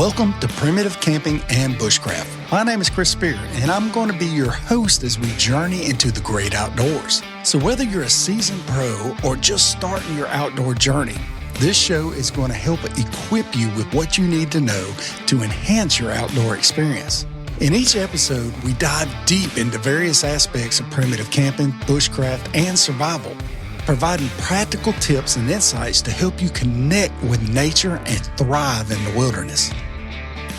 Welcome to Primitive Camping and Bushcraft. My name is Chris Speir, and I'm going to be your host as we journey into the great outdoors. So whether you're a seasoned pro or just starting your outdoor journey, this show is going to help equip you with what you need to know to enhance your outdoor experience. In each episode, we dive deep into various aspects of primitive camping, bushcraft, and survival, providing practical tips and insights to help you connect with nature and thrive in the wilderness.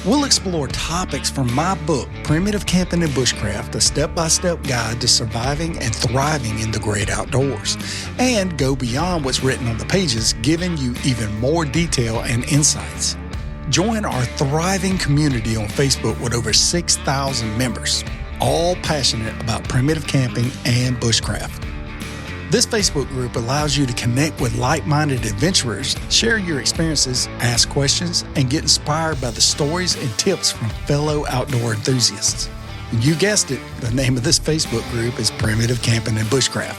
We'll explore topics from my book, Primitive Camping and Bushcraft, a step-by-step guide to surviving and thriving in the great outdoors, and go beyond what's written on the pages, giving you even more detail and insights. Join our thriving community on Facebook with over 6,000 members, all passionate about primitive camping and bushcraft. This Facebook group allows you to connect with like-minded adventurers, share your experiences, ask questions, and get inspired by the stories and tips from fellow outdoor enthusiasts. You guessed it, the name of this Facebook group is Primitive Camping and Bushcraft.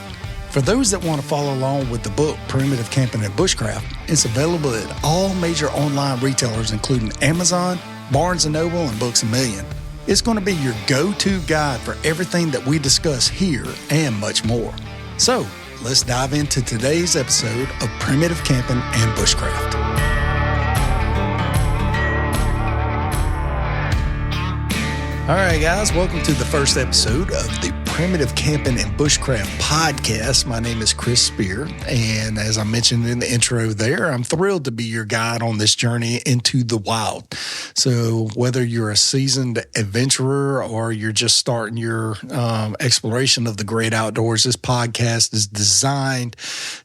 For those that want to follow along with the book, Primitive Camping and Bushcraft, it's available at all major online retailers, including Amazon, Barnes & Noble, and Books A Million. It's going to be your go-to guide for everything that we discuss here and much more. So, let's dive into today's episode of Primitive Camping and Bushcraft. All right, guys, welcome to the first episode of the Primitive Camping and Bushcraft podcast. My name is Chris Speir, and as I mentioned in the intro there, I'm thrilled to be your guide on this journey into the wild. So whether you're a seasoned adventurer or you're just starting your exploration of the great outdoors, this podcast is designed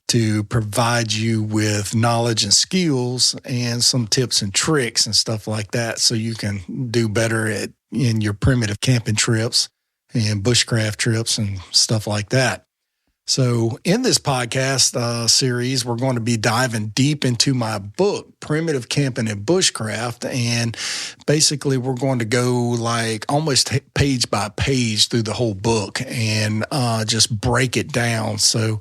to provide you with knowledge and skills and some tips and tricks and stuff like that so you can do better in your primitive camping trips and bushcraft trips and stuff like that. So in this podcast series, we're going to be diving deep into my book, Primitive Camping and Bushcraft. And basically, we're going to go like almost page by page through the whole book and just break it down. So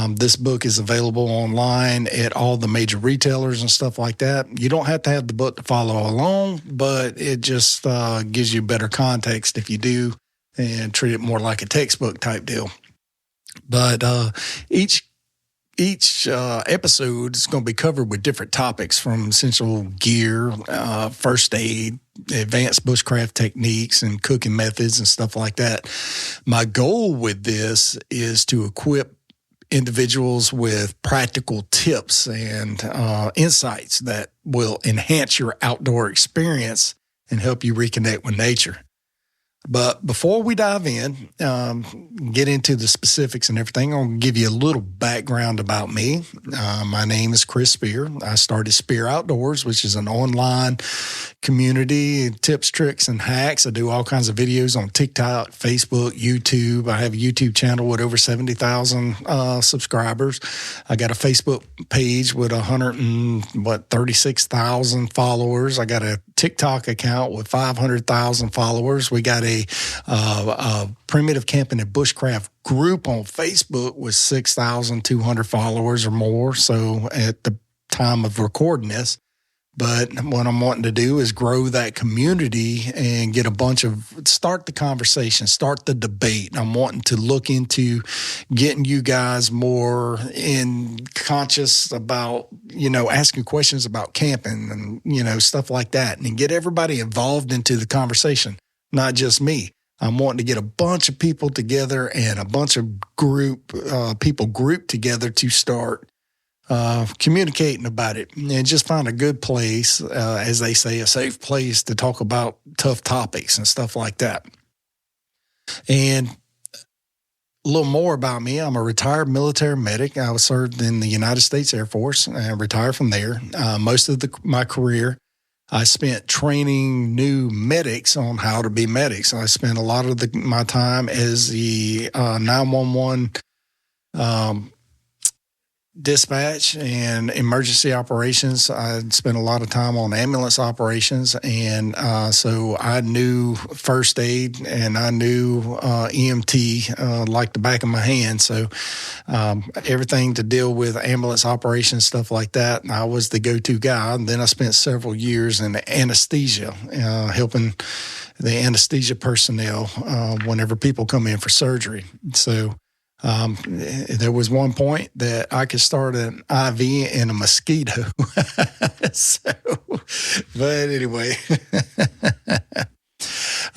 this book is available online at all the major retailers and stuff like that. You don't have to have the book to follow along, but it just gives you better context if you do and treat it more like a textbook type deal. But each episode is going to be covered with different topics, from essential gear, first aid, advanced bushcraft techniques, and cooking methods and stuff like that. My goal with this is to equip individuals with practical tips and insights that will enhance your outdoor experience and help you reconnect with nature. But before we dive in, get into the specifics and everything, I'll give you a little background about me. My name is Chris Speir. I started Speir Outdoors, which is an online community, tips, tricks, and hacks. I do all kinds of videos on TikTok, Facebook, YouTube. I have a YouTube channel with over 70,000 subscribers. I got a Facebook page with 36,000 followers. I got a TikTok account with 500,000 followers. We got a Primitive Camping and Bushcraft group on Facebook with 6,200 followers or more. So at the time of recording this, but what I'm wanting to do is grow that community and get start the conversation, start the debate. I'm wanting to look into getting you guys more conscious about, asking questions about camping and, stuff like that, and get everybody involved into the conversation, not just me. I'm wanting to get a bunch of people together and a bunch of people grouped together to start communicating about it and just find a good place, as they say, a safe place to talk about tough topics and stuff like that. And a little more about me. I'm a retired military medic. I was served in the United States Air Force and retired from there. Most of my career, I spent training new medics on how to be medics. I spent a lot of my time as the 911 dispatch and emergency operations. I spent a lot of time on ambulance operations, and so I knew first aid and I knew EMT like the back of my hand. So everything to deal with ambulance operations, stuff like that, I was the go-to guy. And then I spent several years in anesthesia, helping the anesthesia personnel whenever people come in for surgery. So there was one point that I could start an IV in a mosquito. So, but anyway,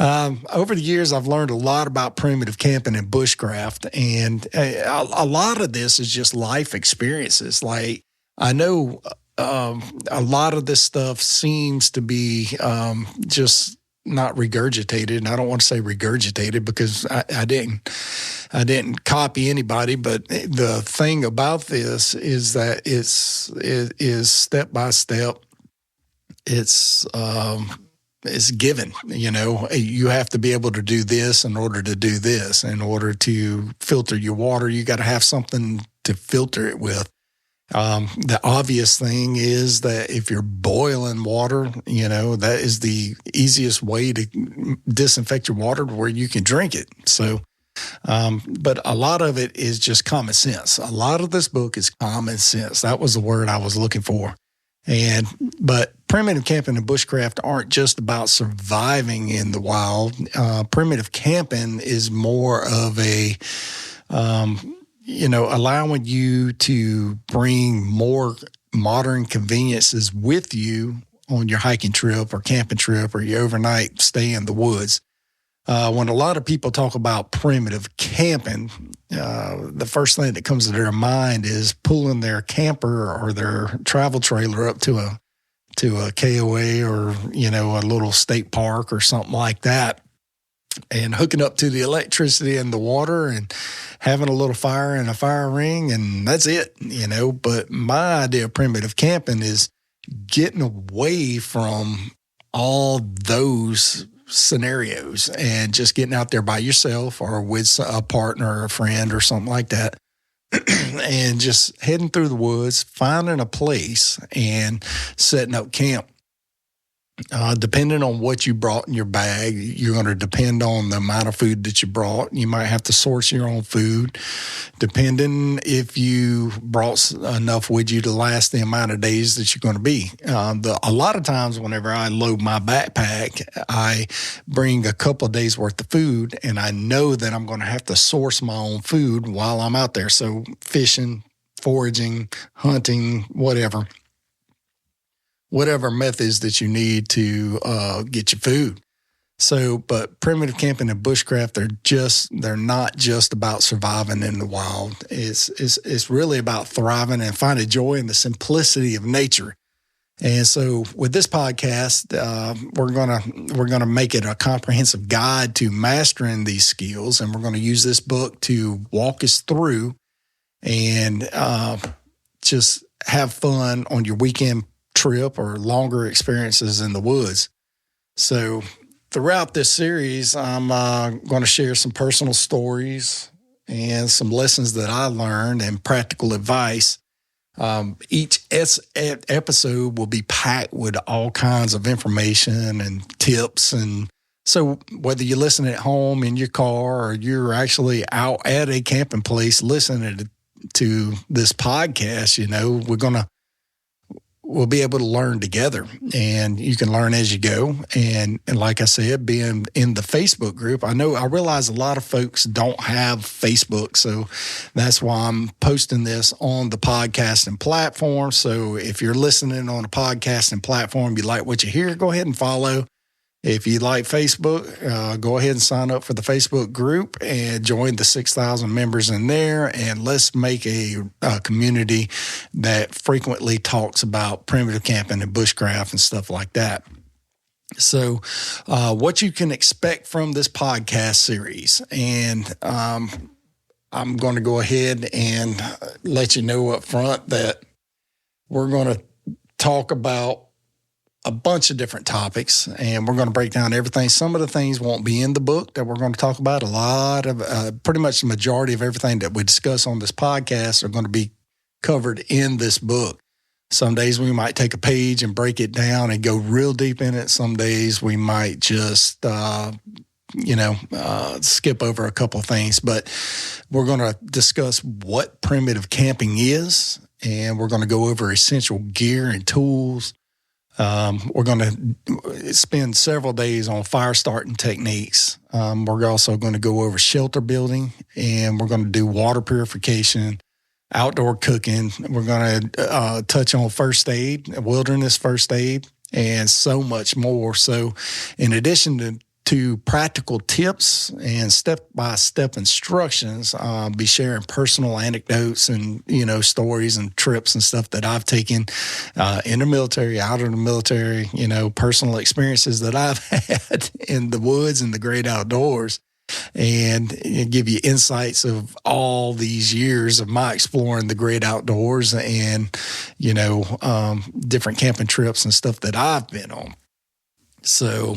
over the years, I've learned a lot about primitive camping and bushcraft, and a lot of this is just life experiences. Like, I know a lot of this stuff seems to be just not regurgitated, and I don't want to say regurgitated because I didn't copy anybody. But the thing about this is that it is step by step. It's given. You know, you have to be able to do this in order to do this. In order to filter your water, you got to have something to filter it with. The obvious thing is that if you're boiling water, you know, that is the easiest way to disinfect your water to where you can drink it. So, but a lot of it is just common sense. A lot of this book is common sense. That was the word I was looking for. But primitive camping and bushcraft aren't just about surviving in the wild. Primitive camping is more of a, allowing you to bring more modern conveniences with you on your hiking trip or camping trip or your overnight stay in the woods. When a lot of people talk about primitive camping, the first thing that comes to their mind is pulling their camper or their travel trailer up to a KOA or, you know, a little state park or something like that, and hooking up to the electricity and the water and having a little fire in a fire ring, and that's it, you know. But my idea of primitive camping is getting away from all those scenarios and just getting out there by yourself or with a partner or a friend or something like that, and just heading through the woods, finding a place and setting up camp. Depending on what you brought in your bag, you're going to depend on the amount of food that you brought. You might have to source your own food, depending if you brought enough with you to last the amount of days that you're going to be. A lot of times whenever I load my backpack, I bring a couple of days worth of food, and I know that I'm going to have to source my own food while I'm out there. So fishing, foraging, hunting, whatever methods that you need to get your food. So, but primitive camping and bushcraft, they're not just about surviving in the wild. It's really about thriving and finding joy in the simplicity of nature. And so with this podcast, we're gonna make it a comprehensive guide to mastering these skills, and we're going to use this book to walk us through and just have fun on your weekend trip or longer experiences in the woods. So throughout this series, I'm going to share some personal stories and some lessons that I learned and practical advice. Each episode will be packed with all kinds of information and tips. And so whether you're listening at home in your car or you're actually out at a camping place listening to this podcast, you know, we'll be able to learn together, and you can learn as you go. And like I said, being in the Facebook group, I realize a lot of folks don't have Facebook. So that's why I'm posting this on the podcasting platform. So if you're listening on a podcasting platform, you like what you hear, go ahead and follow. If you like Facebook, go ahead and sign up for the Facebook group and join the 6,000 members in there. And let's make a community that frequently talks about primitive camping and bushcraft and stuff like that. So what you can expect from this podcast series. And I'm going to go ahead and let you know up front that we're going to talk about a bunch of different topics, and we're going to break down everything. Some of the things won't be in the book that we're going to talk about. A lot of, pretty much the majority of everything that we discuss on this podcast are going to be covered in this book. Some days we might take a page and break it down and go real deep in it. Some days we might just, skip over a couple of things. But we're going to discuss what primitive camping is, and we're going to go over essential gear and tools. We're going to spend several days on fire starting techniques. We're also going to go over shelter building, and we're going to do water purification, outdoor cooking. We're going to touch on first aid, wilderness first aid, and so much more. So in addition to practical tips and step-by-step instructions, I'll be sharing personal anecdotes and, stories and trips and stuff that I've taken in the military, out of the military, personal experiences that I've had in the woods and the great outdoors, and give you insights of all these years of my exploring the great outdoors and, different camping trips and stuff that I've been on. So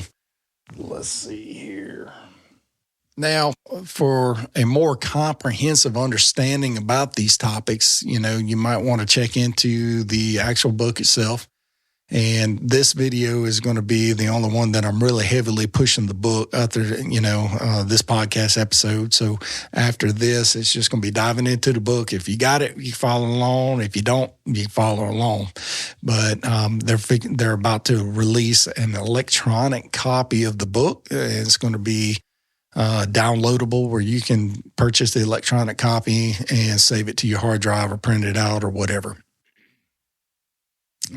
let's see here. Now, for a more comprehensive understanding about these topics, you might want to check into the actual book itself. And this video is going to be the only one that I'm really heavily pushing the book after, this podcast episode. So after this, it's just going to be diving into the book. If you got it, you follow along. If you don't, you follow along. But they're about to release an electronic copy of the book. It's going to be downloadable, where you can purchase the electronic copy and save it to your hard drive or print it out or whatever.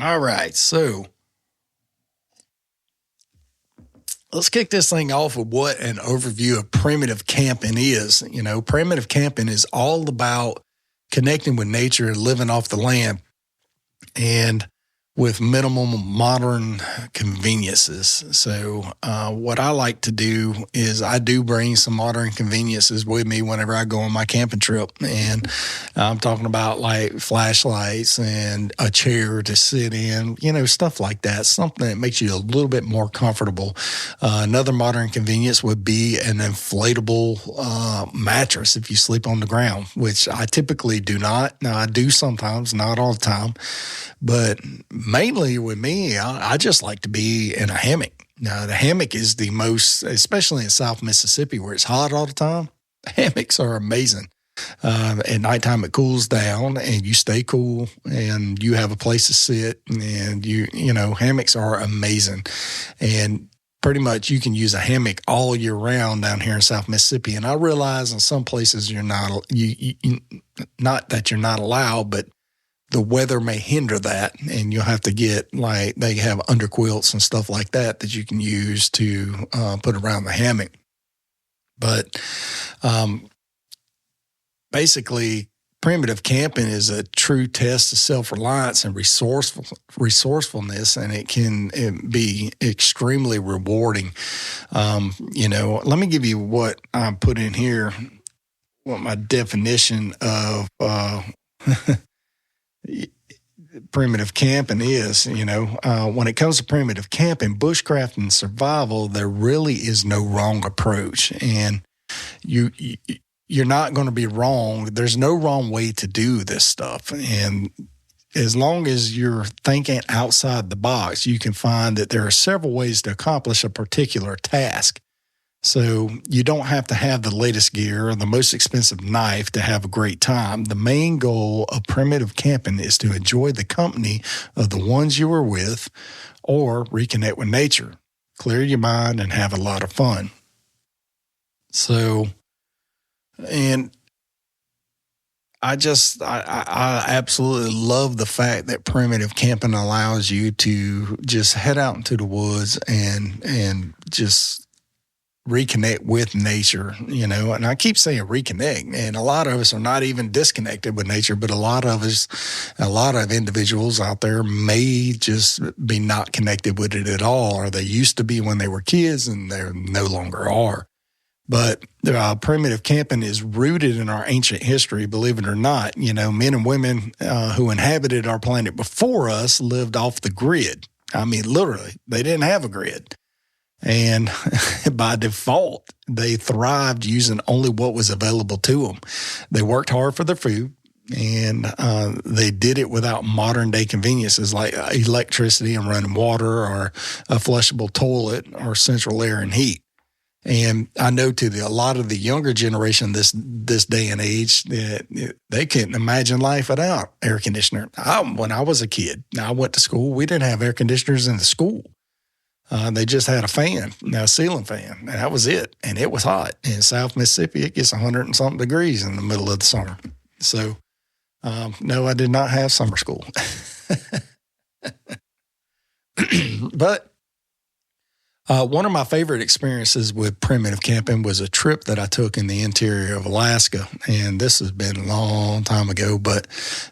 All right, so let's kick this thing off with what an overview of primitive camping is. Primitive camping is all about connecting with nature and living off the land, and with minimum modern conveniences. So what I like to do is I do bring some modern conveniences with me whenever I go on my camping trip. And I'm talking about like flashlights and a chair to sit in, stuff like that, something that makes you a little bit more comfortable. Another modern convenience would be an inflatable mattress if you sleep on the ground, which I typically do not. Now, I do sometimes, not all the time, but mainly with me, I just like to be in a hammock. Now, the hammock is the most, especially in South Mississippi where it's hot all the time, hammocks are amazing. At nighttime, it cools down and you stay cool and you have a place to sit, and hammocks are amazing. And pretty much you can use a hammock all year round down here in South Mississippi. And I realize in some places you're not, not that you're not allowed, but the weather may hinder that, and you'll have to get, they have underquilts and stuff like that you can use to put around the hammock. But basically, primitive camping is a true test of self-reliance and resourcefulness, and it can be extremely rewarding. Let me give you what I put in here, what my definition of primitive camping is. When it comes to primitive camping, bushcraft, and survival, there really is no wrong approach, and you're not going to be wrong. There's no wrong way to do this stuff, and as long as you're thinking outside the box, you can find that there are several ways to accomplish a particular task. So you don't have to have the latest gear or the most expensive knife to have a great time. The main goal of primitive camping is to enjoy the company of the ones you were with, or reconnect with nature, clear your mind, and have a lot of fun. So, and I absolutely love the fact that primitive camping allows you to just head out into the woods and just reconnect with nature, and I keep saying reconnect, and a lot of us are not even disconnected with nature, but a lot of individuals out there may just be not connected with it at all, or they used to be when they were kids and they no longer are. But primitive camping is rooted in our ancient history, believe it or not. Men and women who inhabited our planet before us lived off the grid. I mean, literally, they didn't have a grid. And by default, they thrived using only what was available to them. They worked hard for their food. And they did it without modern day conveniences like electricity and running water or a flushable toilet or central air and heat. And I know to a lot of the younger generation this day and age, they couldn't imagine life without air conditioner. When I was a kid, I went to school, we didn't have air conditioners in the school. They just had a fan, a ceiling fan, and that was it. And it was hot. In South Mississippi, it gets 100 and something degrees in the middle of the summer. So, no, I did not have summer school. But one of my favorite experiences with primitive camping was a trip that I took in the interior of Alaska. And this has been a long time ago, but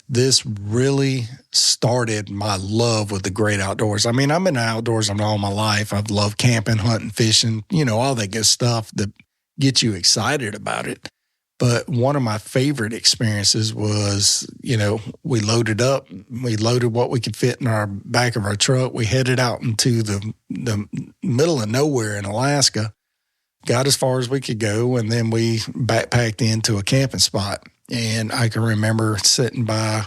this really started my love with the great outdoors. I mean, I've been outdoors all my life. I've loved camping, hunting, fishing, all that good stuff that gets you excited about it. But one of my favorite experiences was, we loaded up, we loaded what we could fit in our back of our truck. We headed out into the middle of nowhere in Alaska, got as far as we could go, and then we backpacked into a camping spot. And I can remember sitting by,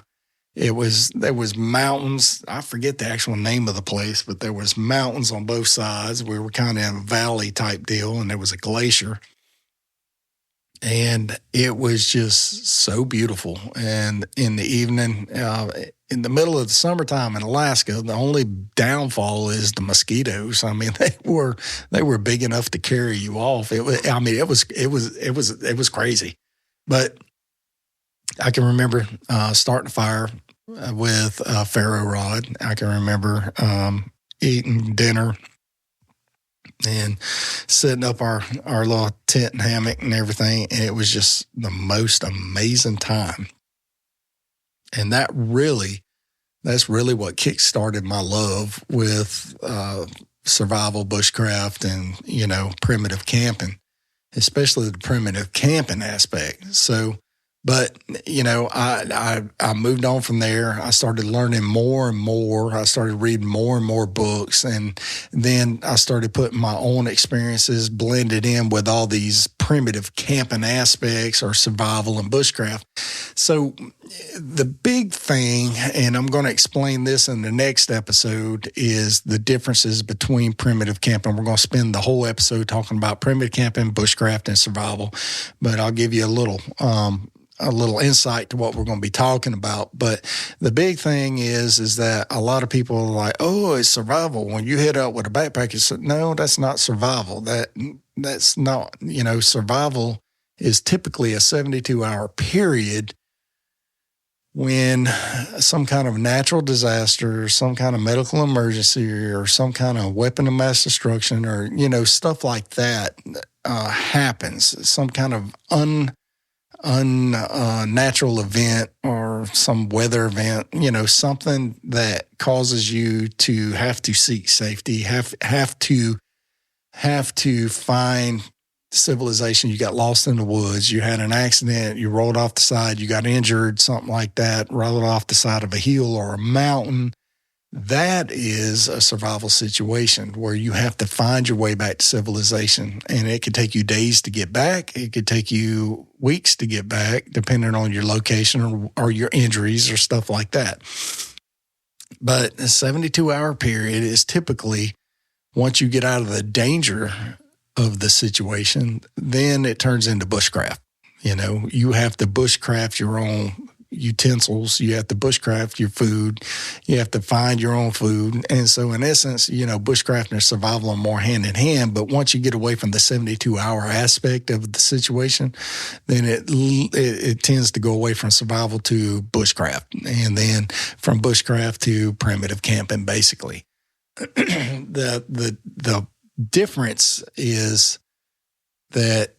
there was mountains. I forget the actual name of the place, but there was mountains on both sides. We were kind of in a valley type deal, and there was a glacier. And it was just so beautiful. And in the evening, in the middle of the summertime in Alaska, the only downfall is the mosquitoes. I mean, they were big enough to carry you off. It was crazy. But I can remember starting a fire with a ferro rod. I can remember eating dinner and setting up our little tent and hammock and everything. And it was just the most amazing time. And that's really what kickstarted my love with survival bushcraft and, primitive camping, especially the primitive camping aspect. So, but, I moved on from there. I started learning more and more. I started reading more and more books. And then I started putting my own experiences blended in with all these primitive camping aspects or survival and bushcraft. So the big thing, and I'm going to explain this in the next episode, is the differences between primitive camping. We're going to spend the whole episode talking about primitive camping, bushcraft, and survival. But I'll give you a little insight to what we're going to be talking about. But the big thing is that a lot of people are like, oh, it's survival. When you head out with a backpack, no, that's not survival. That's not, survival is typically a 72-hour period when some kind of natural disaster, some kind of medical emergency, or some kind of weapon of mass destruction, or, stuff like that happens. Some kind of unnatural event or some weather event, something that causes you to have to seek safety, have to find civilization. You got lost in the woods, you had an accident, you rolled off the side, you got injured, something like that, rolled off the side of a hill or a mountain. That is a survival situation where you have to find your way back to civilization. And it could take you days to get back. It could take you weeks to get back, depending on your location or your injuries or stuff like that. But a 72-hour period is typically, once you get out of the danger of the situation, then it turns into bushcraft. You have to bushcraft your own utensils, you have to bushcraft your food, you have to find your own food. And so in essence, bushcraft and survival are more hand in hand. But once you get away from the 72-hour aspect of the situation, then it tends to go away from survival to bushcraft, and then from bushcraft to primitive camping, basically. The difference is that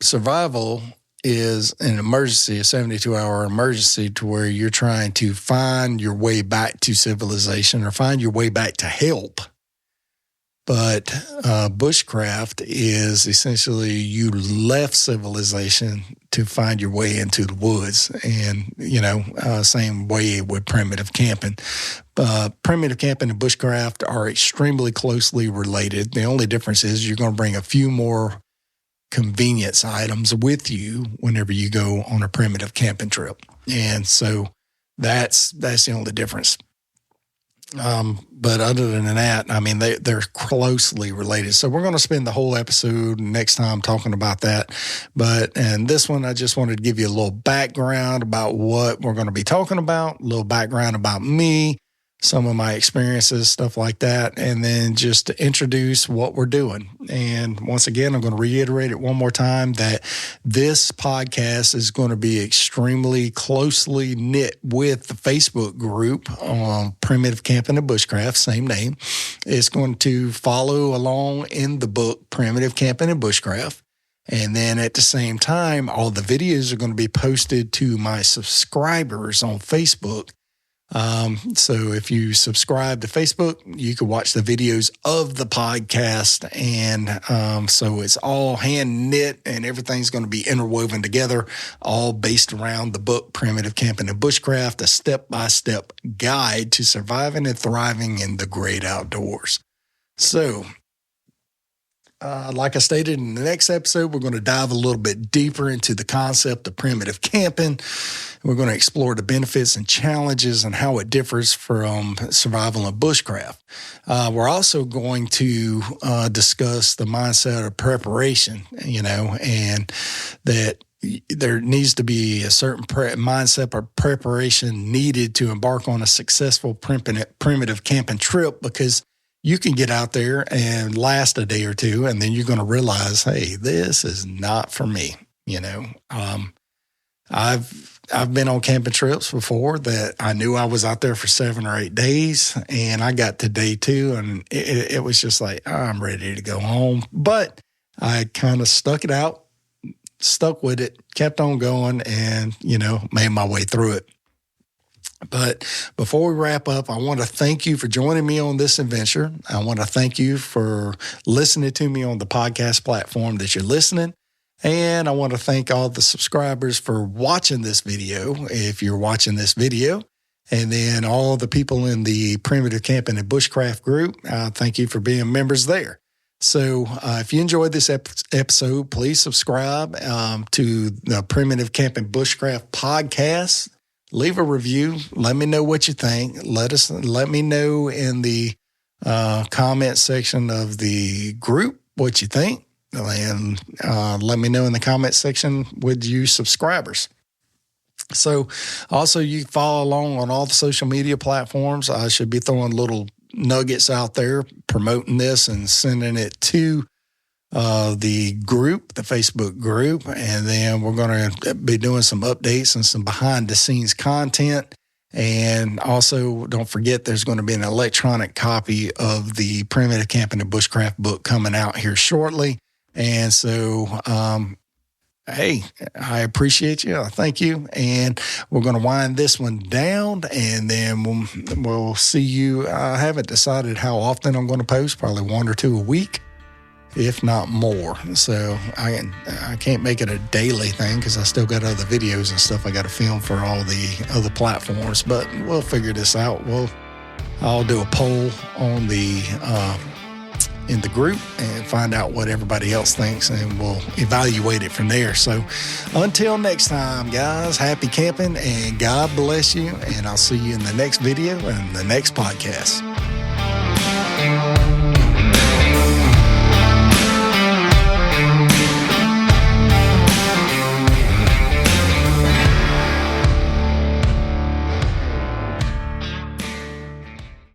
survival is an emergency, a 72-hour emergency, to where you're trying to find your way back to civilization or find your way back to help. But bushcraft is essentially you left civilization to find your way into the woods. And, same way with primitive camping. Primitive camping and bushcraft are extremely closely related. The only difference is you're going to bring a few more convenience items with you whenever you go on a primitive camping trip. And so that's the only difference. But other than that, I mean, they're closely related. So we're going to spend the whole episode next time talking about that. And this one, I just wanted to give you a little background about what we're going to be talking about, a little background about me, some of my experiences, stuff like that, and then just to introduce what we're doing. And once again, I'm going to reiterate it one more time that this podcast is going to be extremely closely knit with the Facebook group on Primitive Camping and Bushcraft, same name. It's going to follow along in the book Primitive Camping and Bushcraft. And then at the same time, all the videos are going to be posted to my subscribers on Facebook. So if you subscribe to Facebook, you can watch the videos of the podcast. And so it's all hand knit and everything's going to be interwoven together, all based around the book Primitive Camping and Bushcraft, a step-by-step guide to surviving and thriving in the great outdoors. So like I stated in the next episode, we're going to dive a little bit deeper into the concept of primitive camping. We're going to explore the benefits and challenges and how it differs from survival and bushcraft. We're also going to discuss the mindset of preparation, and that there needs to be a certain mindset or preparation needed to embark on a successful primitive camping trip, because you can get out there and last a day or two, and then you're going to realize, hey, this is not for me. I've been on camping trips before that I knew I was out there for 7 or 8 days, and I got to day 2, and it was just like, I'm ready to go home. But I kind of stuck with it, kept on going, and, made my way through it. But before we wrap up, I want to thank you for joining me on this adventure. I want to thank you for listening to me on the podcast platform that you're listening. And I want to thank all the subscribers for watching this video, if you're watching this video. And then all the people in the Primitive Camping and Bushcraft group, thank you for being members there. So if you enjoyed this episode, please subscribe to the Primitive Camping Bushcraft podcast. Leave a review. Let me know what you think. Let me know in the comment section of the group what you think. And let me know in the comment section with you subscribers. So also you follow along on all the social media platforms. I should be throwing little nuggets out there promoting this and sending it to the group, the Facebook group. And then we're going to be doing some updates and some behind the scenes content. And also don't forget, there's going to be an electronic copy of the Primitive Camping and Bushcraft book coming out here shortly. And so, hey, I appreciate you. I thank you. And we're going to wind this one down, and then we'll see you. I haven't decided how often I'm going to post, probably 1 or 2 a week, if not more. So I can't make it a daily thing because I still got other videos and stuff I got to film for all the other platforms, but we'll figure this out. I'll do a poll on in the group and find out what everybody else thinks, and we'll evaluate it from there. So until next time, guys, happy camping and God bless you. And I'll see you in the next video and the next podcast.